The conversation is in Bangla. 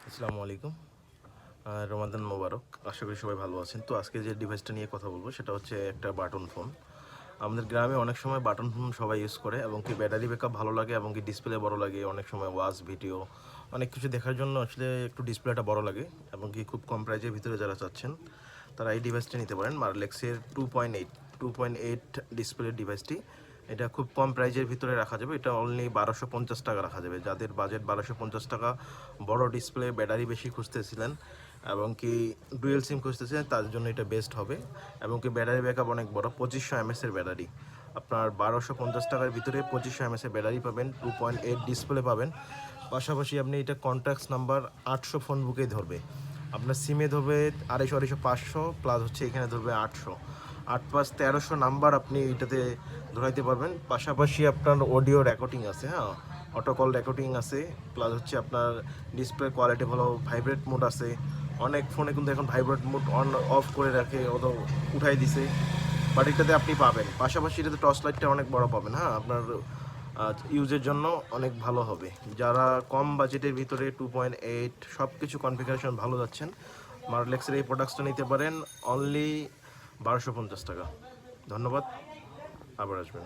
আসসালামু আলাইকুম। রমাদান মোবারক। আশা করি সবাই ভালো আছেন। তো আজকে যে ডিভাইসটা নিয়ে কথা বলবো সেটা হচ্ছে একটা বাটন ফোন। আমাদের গ্রামে অনেক সময় বাটন ফোন সবাই ইউজ করে এবং কি ব্যাটারি ব্যাকআপ ভালো লাগে এবং কি ডিসপ্লে বড় লাগে। অনেক সময় ওয়াচ, ভিডিও অনেক কিছু দেখার জন্য আসলে একটু ডিসপ্লেটা বড় লাগে এবং কি খুব কম প্রাইজের ভিতরে যারা চাচ্ছেন তারা এই ডিভাইসটা নিতে পারেন। মারলেক্সের 2.8 ডিসপ্লের ডিভাইসটি। এটা খুব কম প্রাইজের ভিতরে রাখা যাবে। এটা অনলি 1250 টাকা রাখা যাবে। যাদের বাজেট 1250 টাকা, বড় ডিসপ্লে, ব্যাটারি বেশি খুঁজতেছিলেন এবং কি ডুয়েল সিম খুঁজতেছিলেন, তার জন্য এটা বেস্ট হবে। এবং কি ব্যাটারি ব্যাকআপ অনেক বড়, 2500 mAh-এর ব্যাটারি। আপনার 1250 টাকার ভিতরে 2500 mAh ব্যাটারি পাবেন, 2.8 ডিসপ্লে পাবেন। পাশাপাশি আপনি এটা কন্ট্যাক্টস নাম্বার 800 ফোন বুকেই ধরবে। আপনার সিমে ধরবে 250, 500 প্লাস হচ্ছে এখানে ধরবে 800, 8 + 1300 নাম্বার আপনি এটাতে ধরাইতে পারবেন। পাশাপাশি আপনার অডিও রেকর্ডিং আছে, হ্যাঁ, অটো কল রেকর্ডিং আছে। প্লাস হচ্ছে আপনার ডিসপ্লে কোয়ালিটি ভালো, ভাইব্রেট মোড আছে। অনেক ফোনে কিন্তু এখন ভাইব্রেট মোড অন অফ করে রাখে, অত উঠাই দিছে, বাট এটাতে আপনি পাবেন। পাশাপাশি এটাতে টর্চ লাইটটা অনেক বড় পাবেন, হ্যাঁ, আপনার ইউজের জন্য অনেক ভালো হবে। যারা কম বাজেটের ভিতরে 2.8 সব কিছু কনফিগারেশন ভালো যাচ্ছেন, মারলেক্সের এই প্রোডাক্টসটা নিতে পারেন অনলি 1250 টাকা। ধন্যবাদ, আবার আসবেন।